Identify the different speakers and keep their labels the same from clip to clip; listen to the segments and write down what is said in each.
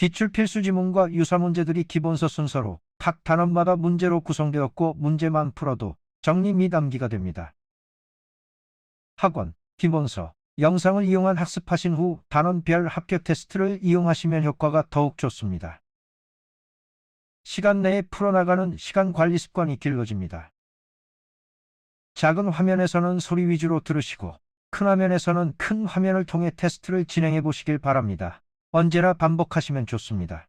Speaker 1: 기출 필수 지문과 유사 문제들이 기본서 순서로 각 단원마다 문제로 구성되었고 문제만 풀어도 정리 및 암기가 됩니다. 학원, 기본서, 영상을 이용한 학습하신 후 단원별 합격 테스트를 이용하시면 효과가 더욱 좋습니다. 시간 내에 풀어나가는 시간 관리 습관이 길러집니다. 작은 화면에서는 소리 위주로 들으시고 큰 화면에서는 큰 화면을 통해 테스트를 진행해 보시길 바랍니다. 언제나 반복하시면 좋습니다.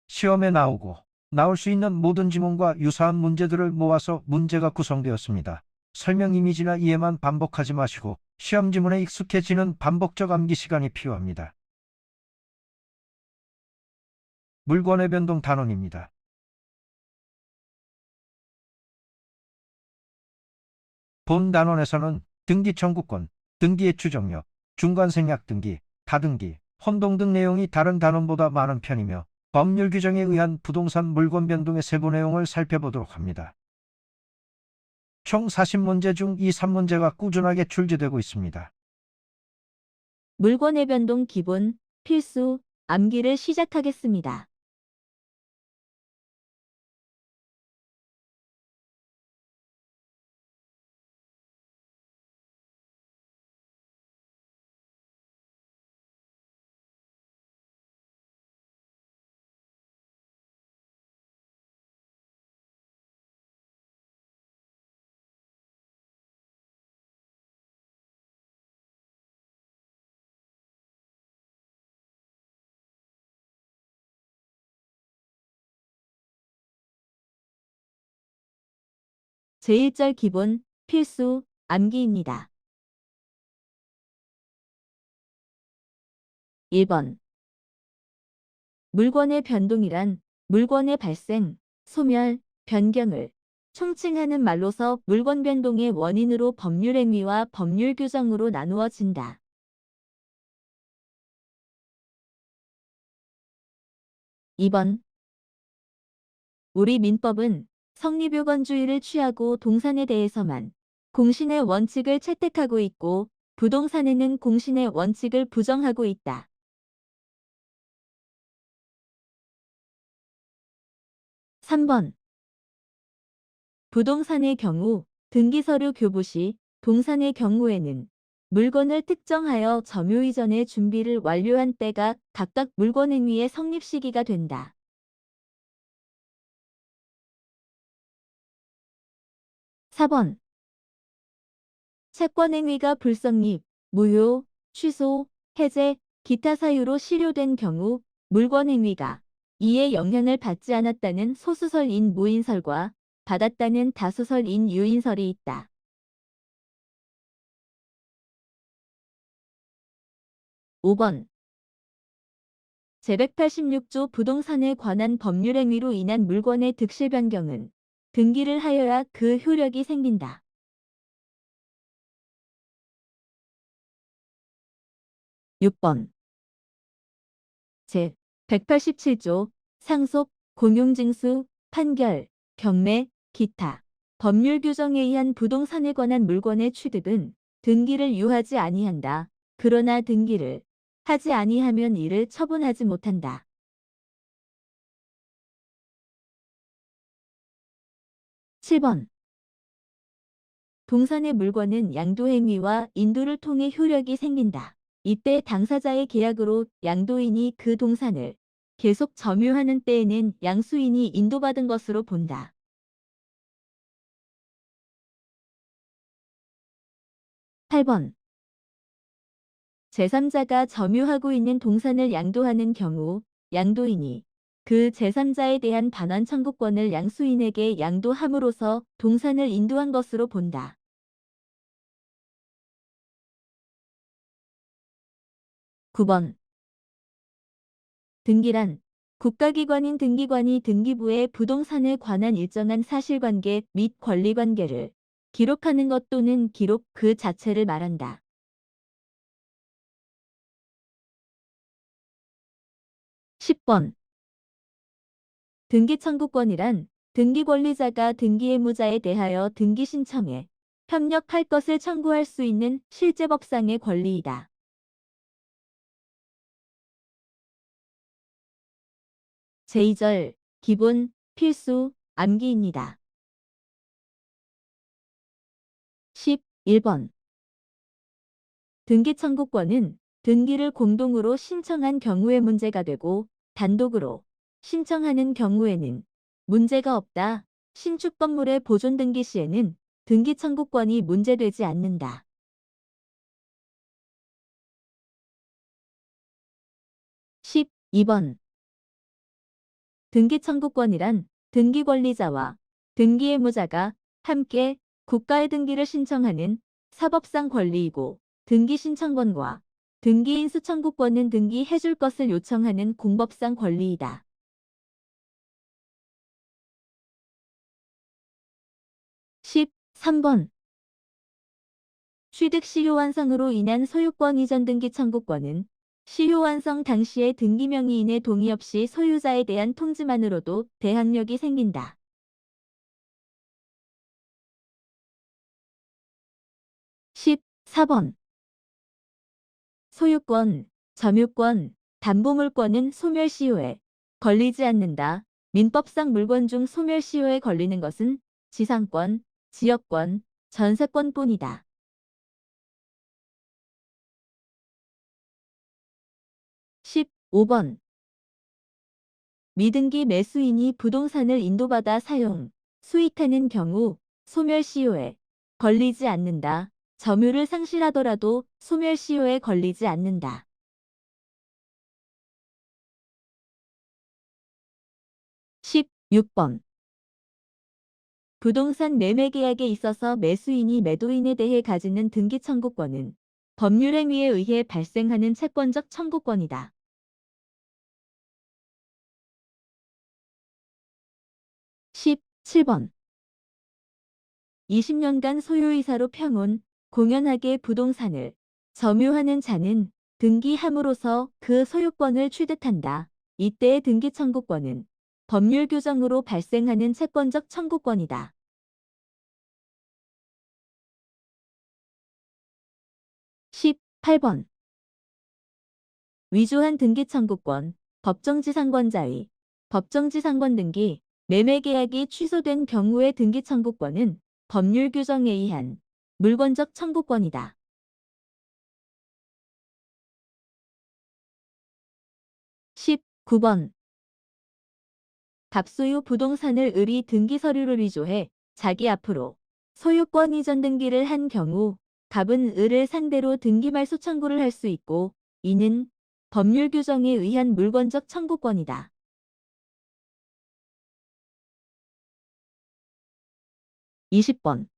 Speaker 1: 시험에 나올 수 있는 모든 지문과 유사한 문제들을 모아서 문제가 구성되었습니다. 설명 이미지나 이해만 반복하지 마시고 시험 지문에 익숙해지는 반복적 암기 시간이 필요합니다. 물권의 변동 단원입니다. 본 단원에서는 등기 청구권, 등기의 추정력, 중간 생략 등기, 다등기, 혼동 등 내용이 다른 단원보다 많은 편이며 법률 규정에 의한 부동산 물권 변동의 세부 내용을 살펴보도록 합니다. 총 40문제 중 이 3문제가 꾸준하게 출제되고 있습니다.
Speaker 2: 물권의 변동 기본, 필수, 암기를 시작하겠습니다. 제1절 기본, 필수, 암기입니다. 1번. 물권의 변동이란 물권의 발생, 소멸, 변경을 총칭하는 말로서 물권 변동의 원인으로 법률 행위와 법률 규정으로 나누어진다. 2번. 우리 민법은 성립유권주의를 취하고 동산에 대해서만 공신의 원칙을 채택하고 있고 부동산에는 공신의 원칙을 부정하고 있다. 3번. 부동산의 경우 등기서류 교부 시 동산의 경우에는 물건을 특정하여 점유 이전의 준비를 완료한 때가 각각 물권행위의 성립 시기가 된다. 4번. 채권행위가 불성립, 무효, 취소, 해제, 기타 사유로 실효된 경우 물권행위가 이에 영향을 받지 않았다는 소수설인 무인설과 받았다는 다수설인 유인설이 있다. 5번. 제186조 부동산에 관한 법률행위로 인한 물권의 득실 변경은 등기를 하여야 그 효력이 생긴다. 6번. 제187조 상속, 공용징수, 판결, 경매, 기타 법률 규정에 의한 부동산에 관한 물권의 취득은 등기를 유하지 아니한다. 그러나 등기를 하지 아니하면 이를 처분하지 못한다. 7번. 동산의 물권은 양도행위와 인도를 통해 효력이 생긴다. 이때 당사자의 계약으로 양도인이 그 동산을 계속 점유하는 때에는 양수인이 인도받은 것으로 본다. 8번. 제3자가 점유하고 있는 동산을 양도하는 경우 양도인이 그 제3자에 대한 반환 청구권을 양수인에게 양도함으로써 동산을 인도한 것으로 본다. 9번. 등기란 국가기관인 등기관이 등기부에 부동산에 관한 일정한 사실관계 및 권리관계를 기록하는 것 또는 기록 그 자체를 말한다. 10번. 등기청구권이란 등기권리자가 등기의무자에 대하여 등기 신청에 협력할 것을 청구할 수 있는 실제법상의 권리이다. 제2절 기본, 필수, 암기입니다. 11번 등기 청구권은 등기를 공동으로 신청한 경우에 문제가 되고 단독으로 신청하는 경우에는 문제가 없다. 신축 건물의 보존 등기 시에는 등기 청구권이 문제되지 않는다. 12번 등기 청구권이란 등기 권리자와 등기 의무자가 함께 국가의 등기를 신청하는 사법상 권리이고 등기 신청권과 등기 인수 청구권은 등기해줄 것을 요청하는 공법상 권리이다. 13번 취득 시효 완성으로 인한 소유권 이전 등기 청구권은 시효 완성 당시의 등기 명의인의 동의 없이 소유자에 대한 통지만으로도 대항력이 생긴다. 14번 소유권, 점유권, 담보물권은 소멸시효에 걸리지 않는다. 민법상 물권 중 소멸시효에 걸리는 것은 지상권, 지역권, 전세권뿐이다. 15번 미등기 매수인이 부동산을 인도받아 사용, 수익하는 경우 소멸시효에 걸리지 않는다. 점유를 상실하더라도 소멸시효에 걸리지 않는다. 16번 부동산 매매 계약에 있어서 매수인이 매도인에 대해 가지는 등기 청구권은 법률행위에 의해 발생하는 채권적 청구권이다. 17번 20년간 소유이사로 평온, 공연하게 부동산을 점유하는 자는 등기함으로써 그 소유권을 취득한다. 이때의 등기 청구권은 법률 규정으로 발생하는 채권적 청구권이다. 18번 위조한 등기 청구권, 법정지상권자의 법정지상권 등기, 매매계약이 취소된 경우의 등기 청구권은 법률 규정에 의한 물권적 청구권이다. 19번 갑소유 부동산을 을이 등기 서류를 위조해 자기 앞으로 소유권 이전 등기를 한 경우 갑은 을을 상대로 등기 말소 청구를 할 수 있고 이는 법률 규정에 의한 물권적 청구권이다. 20번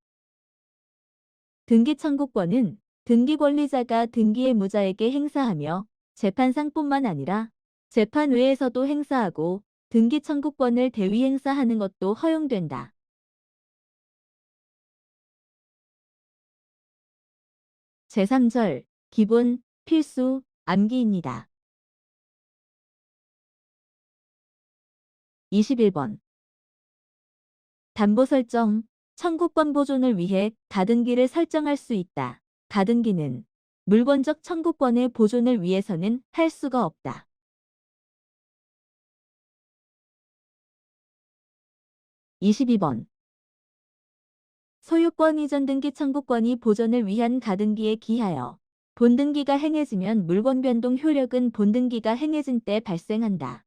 Speaker 2: 등기 청구권은 등기 권리자가 등기의 무자에게 행사하며 재판상뿐만 아니라 재판 외에서도 행사하고 등기 청구권을 대위 행사하는 것도 허용된다. 제3절 기본, 필수, 암기입니다. 21번 담보 설정, 청구권 보존을 위해 가등기를 설정할 수 있다. 가등기는 물권적 청구권의 보존을 위해서는 할 수가 없다. 22번 소유권 이전 등기 청구권이 보존을 위한 가등기에 기하여 본등기가 행해지면 물권 변동 효력은 본등기가 행해진 때 발생한다.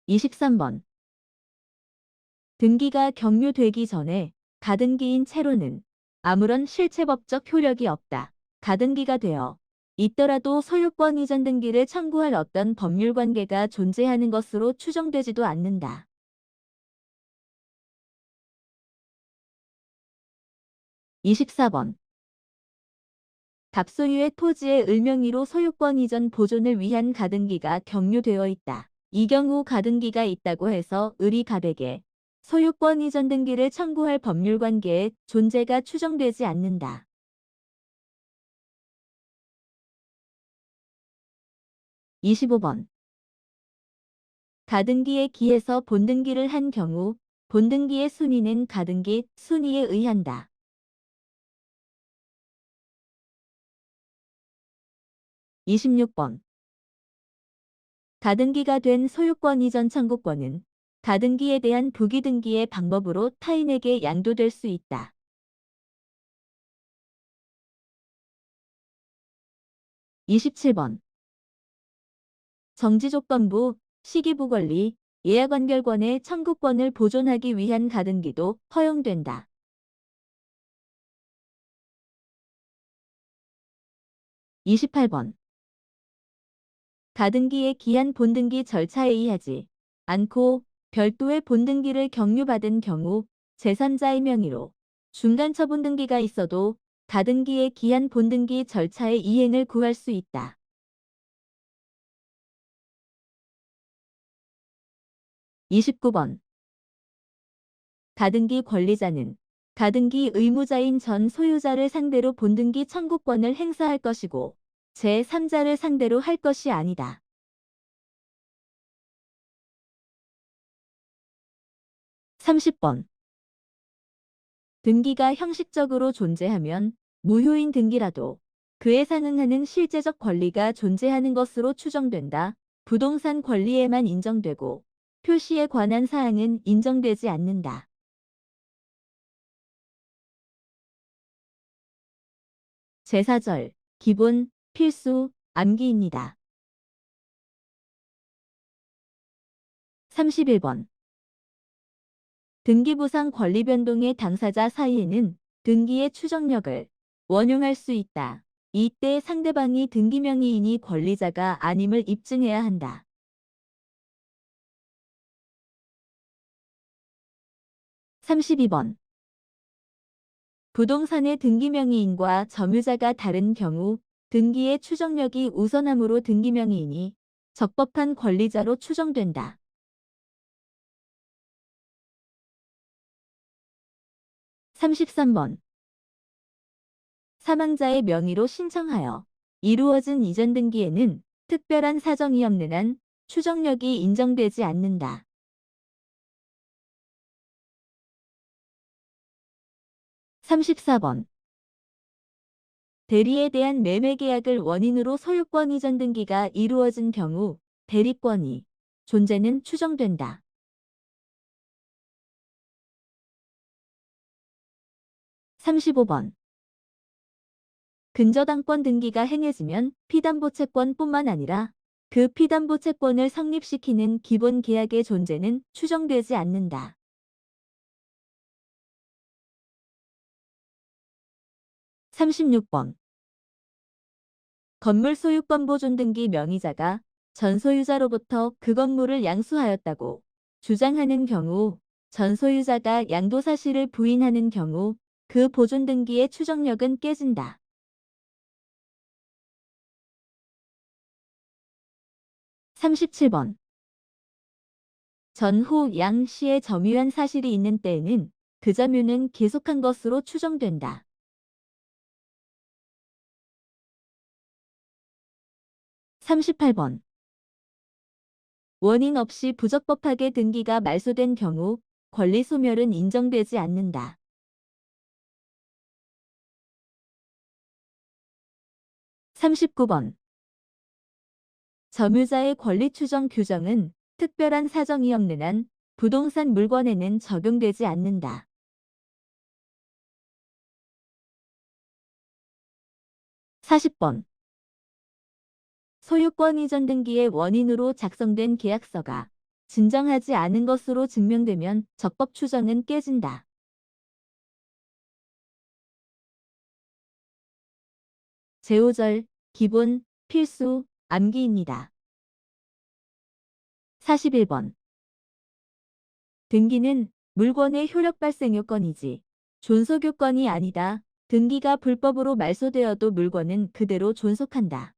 Speaker 2: 23번 등기가 경료되기 전에 가등기인 채로는 아무런 실체법적 효력이 없다. 가등기가 되어 있더라도 소유권 이전 등기를 청구할 어떤 법률 관계가 존재하는 것으로 추정되지도 않는다. 24번 갑소유의 토지의 을명의로 소유권 이전 보존을 위한 가등기가 경료되어 있다. 이 경우 가등기가 있다고 해서 을이 갑에게 소유권 이전 등기를 청구할 법률 관계의 존재가 추정되지 않는다. 25번 가등기에 기해서 본등기를 한 경우 본등기의 순위는 가등기 순위에 의한다. 26번. 가등기가 된 소유권 이전 청구권은 가등기에 대한 부기등기의 방법으로 타인에게 양도될 수 있다. 27번. 정지조건부, 시기부권리, 예약완결권의 청구권을 보존하기 위한 가등기도 허용된다. 28번. 가등기의 기한 본등기 절차에 의하지 않고 별도의 본등기를 경유받은 경우 제3자의 명의로 중간처분 등기가 있어도 가등기의 기한 본등기 절차의 이행을 구할 수 있다. 29번. 가등기 권리자는 가등기 의무자인 전 소유자를 상대로 본등기 청구권을 행사할 것이고 제3자를 상대로 할 것이 아니다. 30번. 등기가 형식적으로 존재하면 무효인 등기라도 그에 상응하는 실제적 권리가 존재하는 것으로 추정된다. 부동산 권리에만 인정되고 표시에 관한 사항은 인정되지 않는다. 제4절 기본, 필수, 암기입니다. 31번. 등기부상 권리 변동의 당사자 사이에는 등기의 추정력을 원용할 수 있다. 이때 상대방이 등기명의인이 권리자가 아님을 입증해야 한다. 32번. 부동산의 등기명의인과 점유자가 다른 경우 등기의 추정력이 우선함으로 등기명의인이 적법한 권리자로 추정된다. 33번. 사망자의 명의로 신청하여 이루어진 이전 등기에는 특별한 사정이 없는 한 추정력이 인정되지 않는다. 34번. 대리에 대한 매매 계약을 원인으로 소유권 이전 등기가 이루어진 경우 대리권이 존재는 추정된다. 35번. 근저당권 등기가 행해지면 피담보채권뿐만 아니라 그 피담보채권을 성립시키는 기본 계약의 존재는 추정되지 않는다. 36번. 건물 소유권 보존 등기 명의자가 전 소유자로부터 그 건물을 양수하였다고 주장하는 경우 전 소유자가 양도 사실을 부인하는 경우 그 보존 등기의 추정력은 깨진다. 37번. 전후 양 씨의 점유한 사실이 있는 때에는 그 점유는 계속한 것으로 추정된다. 38번. 원인 없이 부적법하게 등기가 말소된 경우 권리 소멸은 인정되지 않는다. 39번. 점유자의 권리 추정 규정은 특별한 사정이 없는 한 부동산 물권에는 적용되지 않는다. 40번. 소유권 이전 등기의 원인으로 작성된 계약서가 진정하지 않은 것으로 증명되면 적법 추정은 깨진다. 제5절 기본, 필수, 암기입니다. 41번. 등기는 물권의 효력 발생 요건이지 존속 요건이 아니다. 등기가 불법으로 말소되어도 물권은 그대로 존속한다.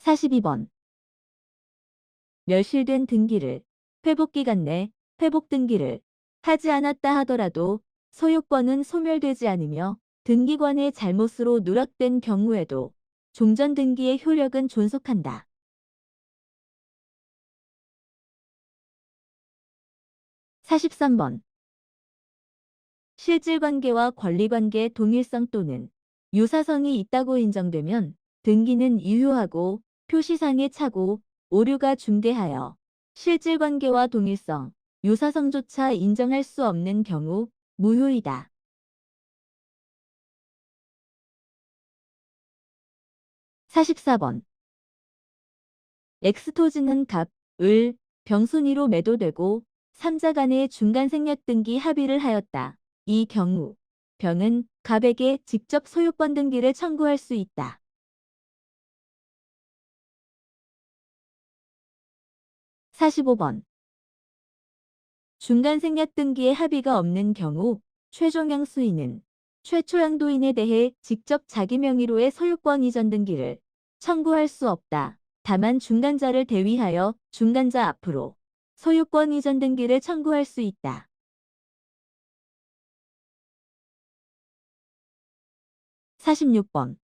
Speaker 2: 42번. 멸실된 등기를 회복기간 내 회복 등기를 하지 않았다 하더라도 소유권은 소멸되지 않으며 등기관의 잘못으로 누락된 경우에도 종전 등기의 효력은 존속한다. 43번. 실질관계와 권리관계 동일성 또는 유사성이 있다고 인정되면 등기는 유효하고 표시상의 착오, 오류가 중대하여 실질관계와 동일성, 유사성조차 인정할 수 없는 경우 무효이다. 44번. 엑스토즈는 갑, 을, 병 순위로 매도되고 3자 간의 중간 생략 등기 합의를 하였다. 이 경우 병은 갑에게 직접 소유권 등기를 청구할 수 있다. 45번. 중간 생략 등기에 합의가 없는 경우 최종양 수인은 최초양도인에 대해 직접 자기 명의로의 소유권 이전 등기를 청구할 수 없다. 다만 중간자를 대위하여 중간자 앞으로 소유권 이전 등기를 청구할 수 있다. 46번.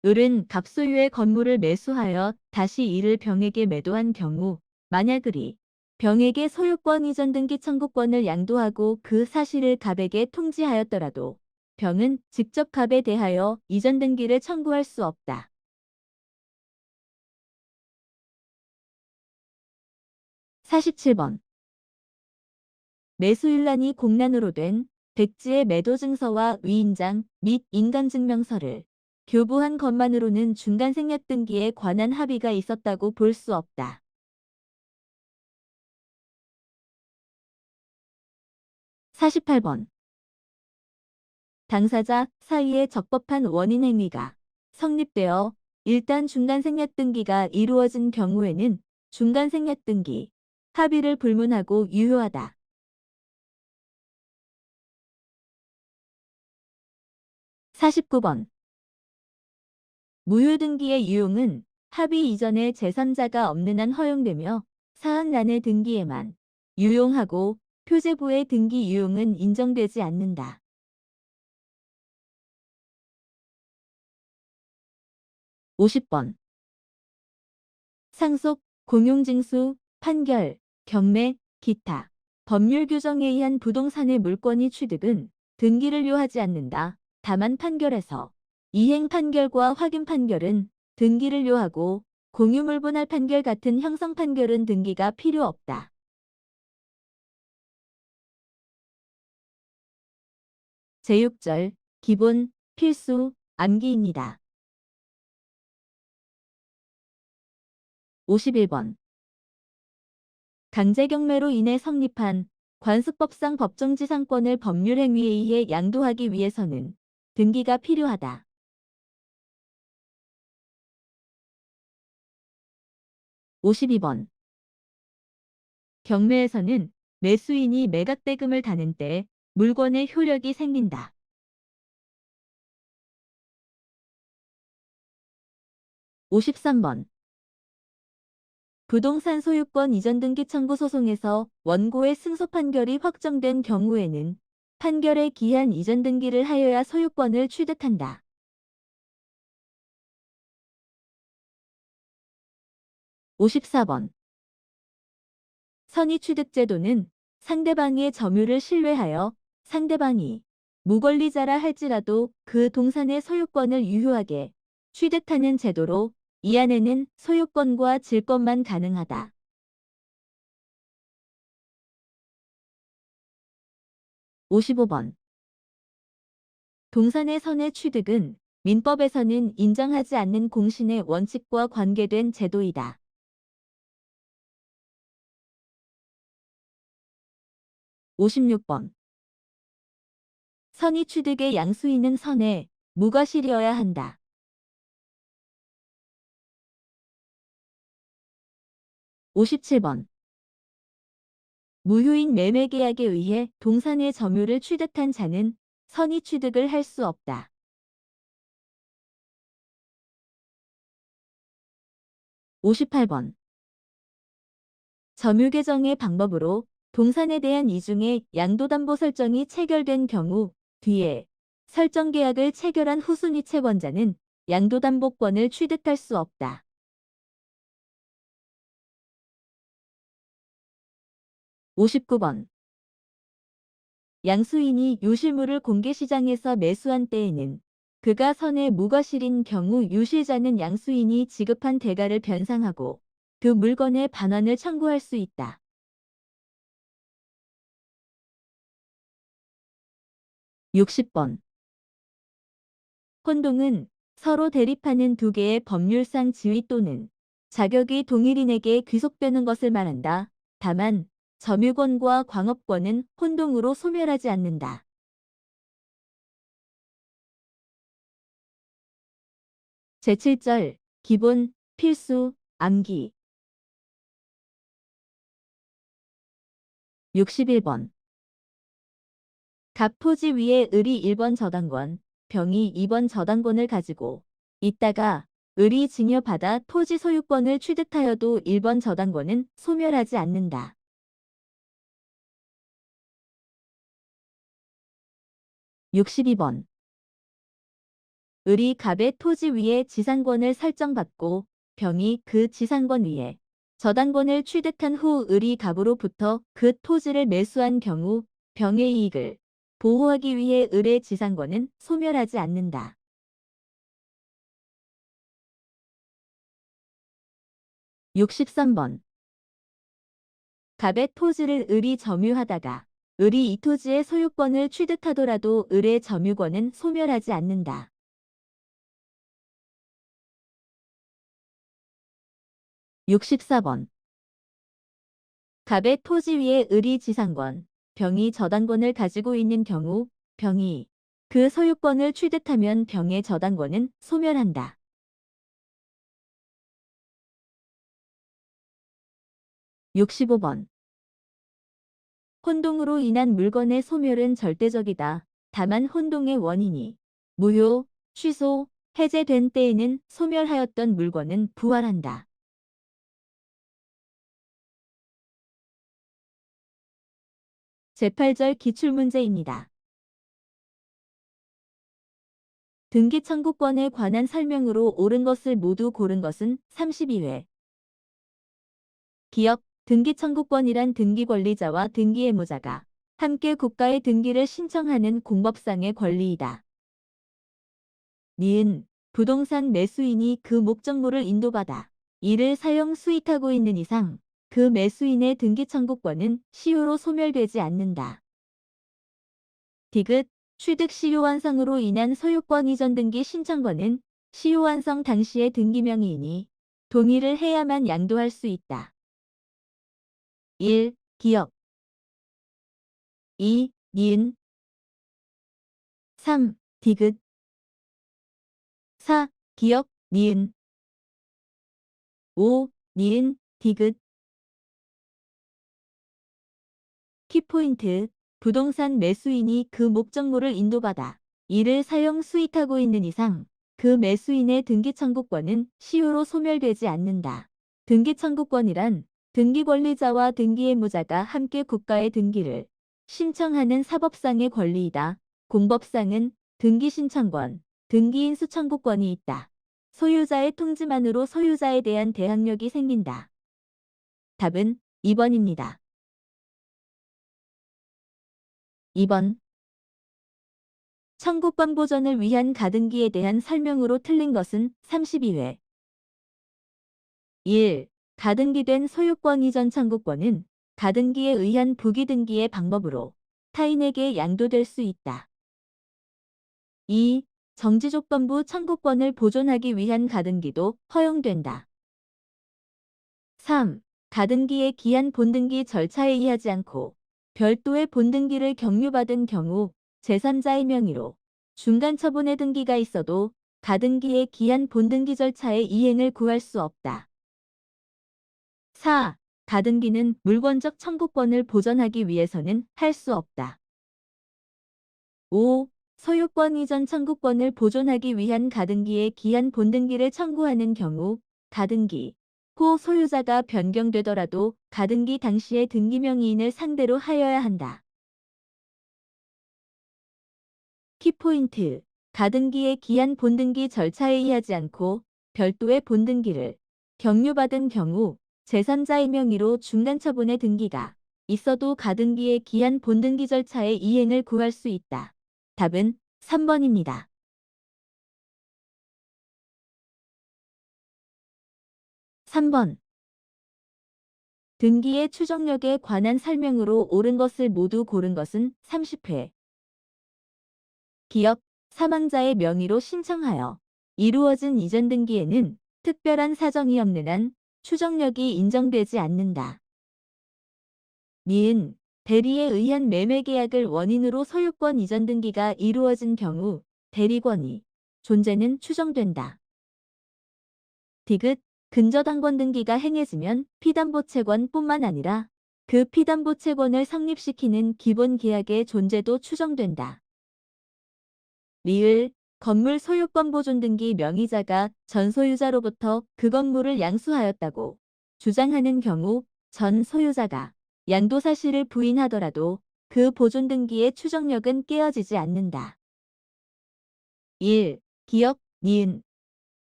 Speaker 2: 을은 갑소유의 건물을 매수하여 다시 이를 병에게 매도한 경우 만약 을이 병에게 소유권 이전 등기 청구권을 양도하고 그 사실을 갑에게 통지하였더라도 병은 직접 갑에 대하여 이전 등기를 청구할 수 없다. 47번. 매수일란이 공란으로 된 백지의 매도 증서와 위인장 및 인감증명서를 교부한 것만으로는 중간 생략 등기에 관한 합의가 있었다고 볼 수 없다. 48번. 당사자 사이의 적법한 원인 행위가 성립되어 일단 중간 생략 등기가 이루어진 경우에는 중간 생략 등기 합의를 불문하고 유효하다. 49번. 무효등기의 유용은 합의 이전에 제3자가 없는 한 허용되며 사항란의 등기에만 유용하고 표제부의 등기 유용은 인정되지 않는다. 50번. 상속, 공용징수, 판결, 경매, 기타, 법률 규정에 의한 부동산의 물권이 취득은 등기를 요하지 않는다. 다만 판결에서 이행 판결과 확인 판결은 등기를 요하고 공유물분할 판결 같은 형성 판결은 등기가 필요 없다. 제6절 기본, 필수, 암기입니다. 51번. 강제경매로 인해 성립한 관습법상 법정지상권을 법률행위에 의해 양도하기 위해서는 등기가 필요하다. 52번. 경매에서는 매수인이 매각대금을 다는 때 물권의 효력이 생긴다. 53번. 부동산 소유권 이전 등기 청구 소송에서 원고의 승소 판결이 확정된 경우에는 판결의 기한 이전 등기를 하여야 소유권을 취득한다. 54번. 선의취득제도는 상대방의 점유를 신뢰하여 상대방이 무권리자라 할지라도 그 동산의 소유권을 유효하게 취득하는 제도로 이 안에는 소유권과 질권만 가능하다. 55번. 동산의 선의 취득은 민법에서는 인정하지 않는 공신의 원칙과 관계된 제도이다. 56번. 선의 취득의 양수인은 선에 무과실이어야 한다. 57번. 무효인 매매계약에 의해 동산의 점유를 취득한 자는 선의 취득을 할 수 없다. 58번. 점유 개정의 방법으로 동산에 대한 이중의 양도담보 설정이 체결된 경우 뒤에 설정 계약을 체결한 후순위 채권자는 양도담보권을 취득할 수 없다. 59번. 양수인이 요실물을 공개시장에서 매수한 때에는 그가 선의 무과실인 경우 유실자는 양수인이 지급한 대가를 변상하고 그 물건의 반환을 청구할 수 있다. 60번. 혼동은 서로 대립하는 두 개의 법률상 지위 또는 자격이 동일인에게 귀속되는 것을 말한다. 다만 점유권과 광업권은 혼동으로 소멸하지 않는다. 제7절 기본, 필수, 암기. 61번. 갑 토지 위에 을이 1번 저당권, 병이 2번 저당권을 가지고 있다가 을이 증여받아 토지 소유권을 취득하여도 1번 저당권은 소멸하지 않는다. 62번. 을이 갑의 토지 위에 지상권을 설정받고 병이 그 지상권 위에 저당권을 취득한 후 을이 갑으로부터 그 토지를 매수한 경우 병의 이익을 보호하기 위해 을의 지상권은 소멸하지 않는다. 63번. 갑의 토지를 을이 점유하다가 을이 이 토지의 소유권을 취득하더라도 을의 점유권은 소멸하지 않는다. 64번. 갑의 토지 위에 을이 지상권, 병이 저당권을 가지고 있는 경우 병이 그 소유권을 취득하면 병의 저당권은 소멸한다. 65번. 혼동으로 인한 물건의 소멸은 절대적이다. 다만 혼동의 원인이 무효, 취소, 해제된 때에는 소멸하였던 물건은 부활한다. 제8절 기출문제입니다. 등기 청구권에 관한 설명으로 옳은 것을 모두 고른 것은 32회. 기억, 등기 청구권이란 등기 권리자와 등기 의무자가 함께 국가의 등기를 신청하는 공법상의 권리이다. 니은, 부동산 매수인이 그 목적물을 인도받아 이를 사용 수익하고 있는 이상 그 매수인의 등기 청구권은 시효로 소멸되지 않는다. 디귿, 취득 시효 완성으로 인한 소유권 이전 등기 신청권은 시효 완성 당시의 등기 명의인이 동의를 해야만 양도할 수 있다. 1. 기억 2. 니은 3. 디귿 4. 기억, 니은 5. 니은, 디귿 키포인트, 부동산 매수인이 그 목적물을 인도받아 이를 사용 수익하고 있는 이상 그 매수인의 등기 청구권은 시효로 소멸되지 않는다. 등기 청구권이란 등기 권리자와 등기 의무자가 함께 국가의 등기를 신청하는 사법상의 권리이다. 공법상은 등기 신청권, 등기 인수 청구권이 있다. 소유자의 통지만으로 소유자에 대한 대항력이 생긴다. 답은 2번입니다. 2번. 청구권 보전을 위한 가등기에 대한 설명으로 틀린 것은 32회. 1. 가등기된 소유권 이전 청구권은 가등기에 의한 부기등기의 방법으로 타인에게 양도될 수 있다. 2. 정지조건부 청구권을 보존하기 위한 가등기도 허용된다. 3. 가등기의 기한 본등기 절차에 의하지 않고 별도의 본등기를 경유받은 경우 제3자의 명의로 중간처분의 등기가 있어도 가등기의 기한 본등기 절차의 이행을 구할 수 없다. 4. 가등기는 물권적 청구권을 보전하기 위해서는 할 수 없다. 5. 소유권 이전 청구권을 보존하기 위한 가등기의 기한 본등기를 청구하는 경우 가등기 후 소유자가 변경되더라도 가등기 당시의 등기명의인을 상대로 하여야 한다. 키포인트, 가등기의 기한 본등기 절차에 의하지 않고 별도의 본등기를 경유받은 경우 제3자의 명의로 중간처분의 등기가 있어도 가등기의 기한 본등기 절차의 이행을 구할 수 있다. 답은 3번입니다. 3번. 등기의 추정력에 관한 설명으로 옳은 것을 모두 고른 것은 30회. 기억, 사망자의 명의로 신청하여 이루어진 이전 등기에는 특별한 사정이 없는 한 추정력이 인정되지 않는다. 니은, 대리에 의한 매매 계약을 원인으로 소유권 이전 등기가 이루어진 경우 대리권이 존재는 추정된다. 디귿, 근저당권 등기가 행해지면 피담보채권뿐만 아니라 그 피담보채권을 성립시키는 기본 계약의 존재도 추정된다. 리을, 건물 소유권 보존 등기 명의자가 전 소유자로부터 그 건물을 양수하였다고 주장하는 경우 전 소유자가 양도 사실을 부인하더라도 그 보존 등기의 추정력은 깨어지지 않는다. 1. 기억, 니은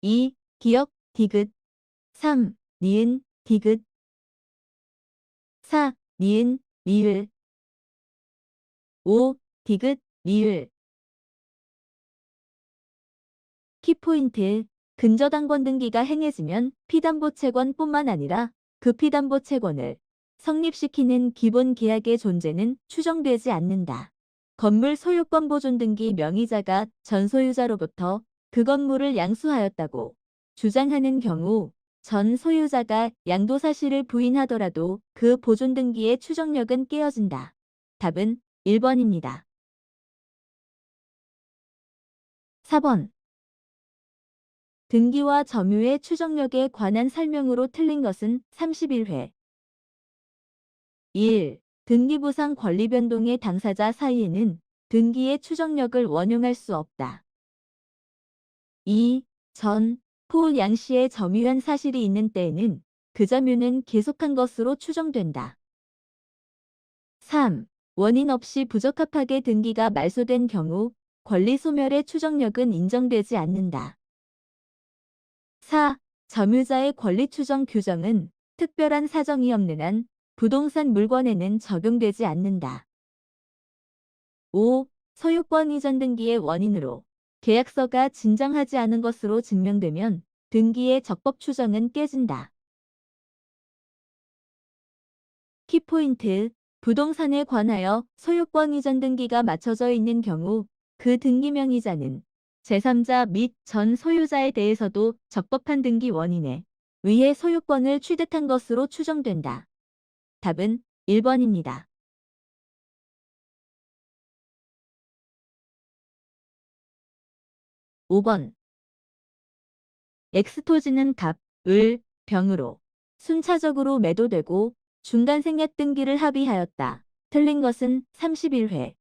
Speaker 2: 2. 기억, 디귿 3. 니은, 디귿 4. 니은, 리을 5. 디귿, 리을 키포인트, 근저당권 등기가 행해지면 피담보채권뿐만 아니라 그 피담보채권을 성립시키는 기본 계약의 존재는 추정되지 않는다. 건물 소유권 보존 등기 명의자가 전 소유자로부터 그 건물을 양수하였다고 주장하는 경우 전 소유자가 양도 사실을 부인하더라도 그 보존 등기의 추정력은 깨어진다. 답은 1번입니다. 4번. 등기와 점유의 추정력에 관한 설명으로 틀린 것은 31회. 1. 등기부상 권리 변동의 당사자 사이에는 등기의 추정력을 원용할 수 없다. 2. 전, 후 양씨의 점유한 사실이 있는 때에는 그 점유는 계속한 것으로 추정된다. 3. 원인 없이 부적합하게 등기가 말소된 경우 권리 소멸의 추정력은 인정되지 않는다. 4. 점유자의 권리 추정 규정은 특별한 사정이 없는 한 부동산 물권에는 적용되지 않는다. 5. 소유권 이전 등기의 원인으로 계약서가 진정하지 않은 것으로 증명되면 등기의 적법 추정은 깨진다. 키포인트, 부동산에 관하여 소유권 이전 등기가 맞춰져 있는 경우 그 등기 명의자는 제3자 및 전 소유자에 대해서도 적법한 등기 원인에 의해 소유권을 취득한 것으로 추정된다. 답은 1번입니다. 5번. X토지는 갑, 을, 병으로 순차적으로 매도되고 중간 생략 등기를 합의하였다. 틀린 것은 31회.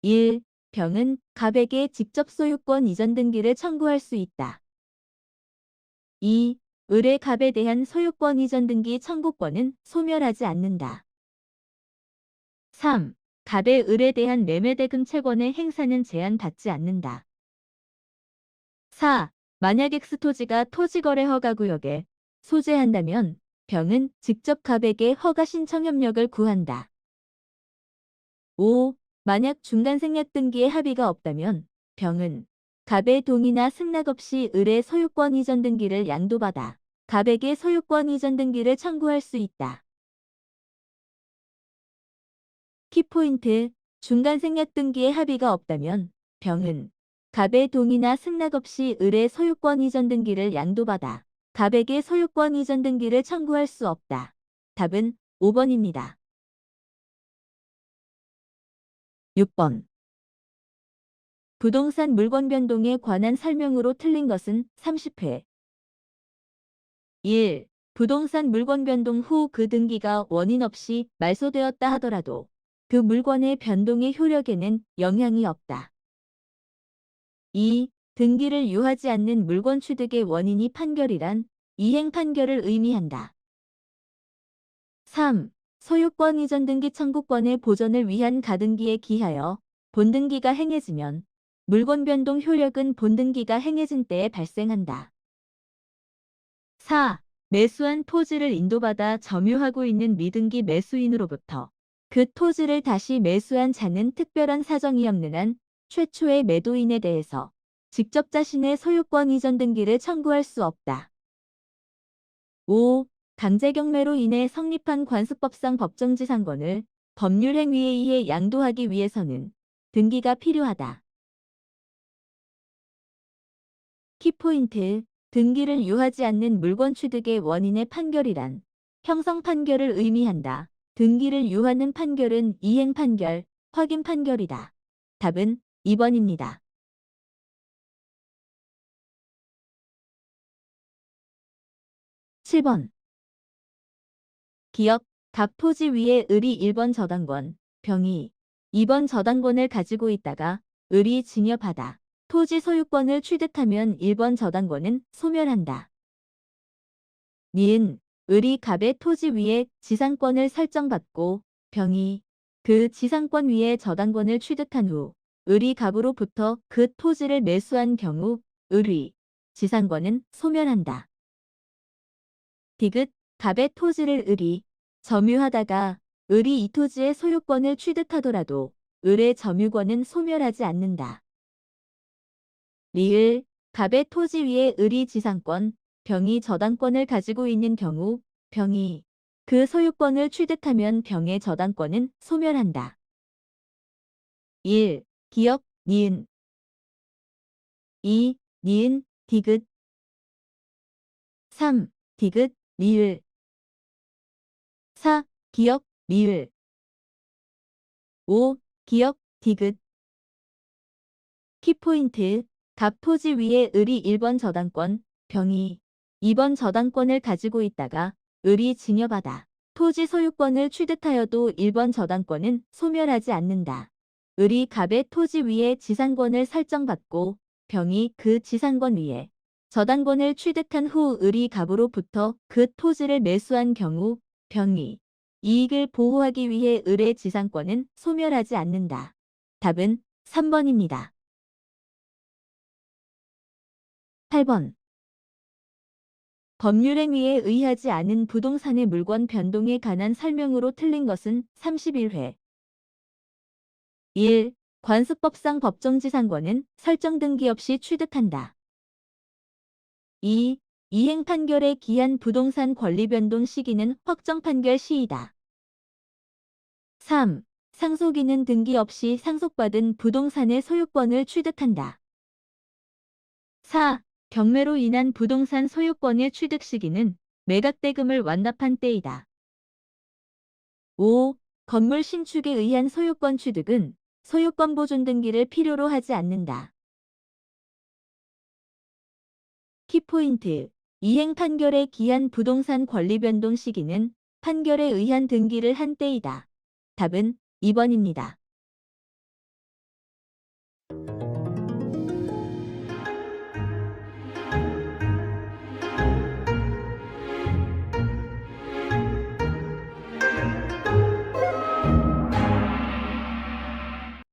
Speaker 2: 1. 병은 갑에게 직접 소유권 이전 등기를 청구할 수 있다. 2. 을의 갑에 대한 소유권 이전 등기 청구권은 소멸하지 않는다. 3. 갑의 을에 대한 매매대금 채권의 행사는 제한받지 않는다. 4. 만약 X토지가 토지거래 허가구역에 소재한다면 병은 직접 갑에게 허가 신청 협력을 구한다. 5. 만약 중간 생략 등기에 합의가 없다면 병은 갑의 동의나 승낙 없이 을의 소유권 이전 등기를 양도받아 갑에게 소유권 이전 등기를 청구할 수 있다. 키포인트, 중간 생략 등기에 합의가 없다면 병은 갑의 동의나 승낙 없이 을의 소유권 이전 등기를 양도받아 갑에게 소유권 이전 등기를 청구할 수 없다. 답은 5번입니다. 6번. 부동산 물권 변동에 관한 설명으로 틀린 것은 30회. 1. 부동산 물권 변동 후 그 등기가 원인 없이 말소되었다 하더라도 그 물권의 변동의 효력에는 영향이 없다. 2. 등기를 유하지 않는 물권 취득의 원인이 판결이란 이행 판결을 의미한다. 3. 소유권 이전 등기 청구권의 보전을 위한 가등기에 기하여 본등기가 행해지면 물권 변동 효력은 본등기가 행해진 때에 발생한다. 4. 매수한 토지를 인도받아 점유하고 있는 미등기 매수인으로부터 그 토지를 다시 매수한 자는 특별한 사정이 없는 한 최초의 매도인에 대해서 직접 자신의 소유권 이전 등기를 청구할 수 없다. 5. 강제경매로 인해 성립한 관습법상 법정지상권을 법률행위에 의해 양도하기 위해서는 등기가 필요하다. 키포인트. 등기를 유하지 않는 물권 취득의 원인의 판결이란 형성 판결을 의미한다. 등기를 유하는 판결은 이행 판결, 확인 판결이다. 답은 2번입니다. 7번. 기업, 갑 토지 위에 을이 1번 저당권, 병이 2번 저당권을 가지고 있다가 을이 증여받아 토지 소유권을 취득하면 1번 저당권은 소멸한다. 니은 을이 갑의 토지 위에 지상권을 설정받고 병이 그 지상권 위에 저당권을 취득한 후 을이 갑으로부터 그 토지를 매수한 경우 을의 지상권은 소멸한다. 디귿 갑의 토지를 을이 점유하다가 을이 이 토지의 소유권을 취득하더라도 을의 점유권은 소멸하지 않는다. 리을 갑의 토지 위에 을이 지상권, 병이 저당권을 가지고 있는 경우 병이 그 소유권을 취득하면 병의 저당권은 소멸한다. 1. 기역, 니은 2. 니은, 디귿 3. 디귿, 리을 4. 기역, 리을 5. 기역, 디귿 키포인트. 갑 토지 위에 을이 1번 저당권, 병이 2번 저당권을 가지고 있다가 을이 증여받아 토지 소유권을 취득하여도 1번 저당권은 소멸하지 않는다. 을이 갑의 토지 위에 지상권을 설정받고 병이 그 지상권 위에 저당권을 취득한 후 을이 갑으로부터 그 토지를 매수한 경우 병이 이익을 보호하기 위해 을의 지상권은 소멸하지 않는다. 답은 3번입니다. 8번. 법률행위에 의하지 않은 부동산의 물권 변동에 관한 설명으로 틀린 것은 31회. 1. 관습법상 법정지상권은 설정 등기 없이 취득한다. 2. 이행 판결에 기한 부동산 권리 변동 시기는 확정 판결 시이다. 3. 상속인은 등기 없이 상속받은 부동산의 소유권을 취득한다. 4. 경매로 인한 부동산 소유권의 취득 시기는 매각대금을 완납한 때이다. 5. 건물 신축에 의한 소유권 취득은 소유권 보존 등기를 필요로 하지 않는다. 키포인트. 이행 판결에 기한 부동산 권리 변동 시기는 판결에 의한 등기를 한 때이다. 답은 2번입니다.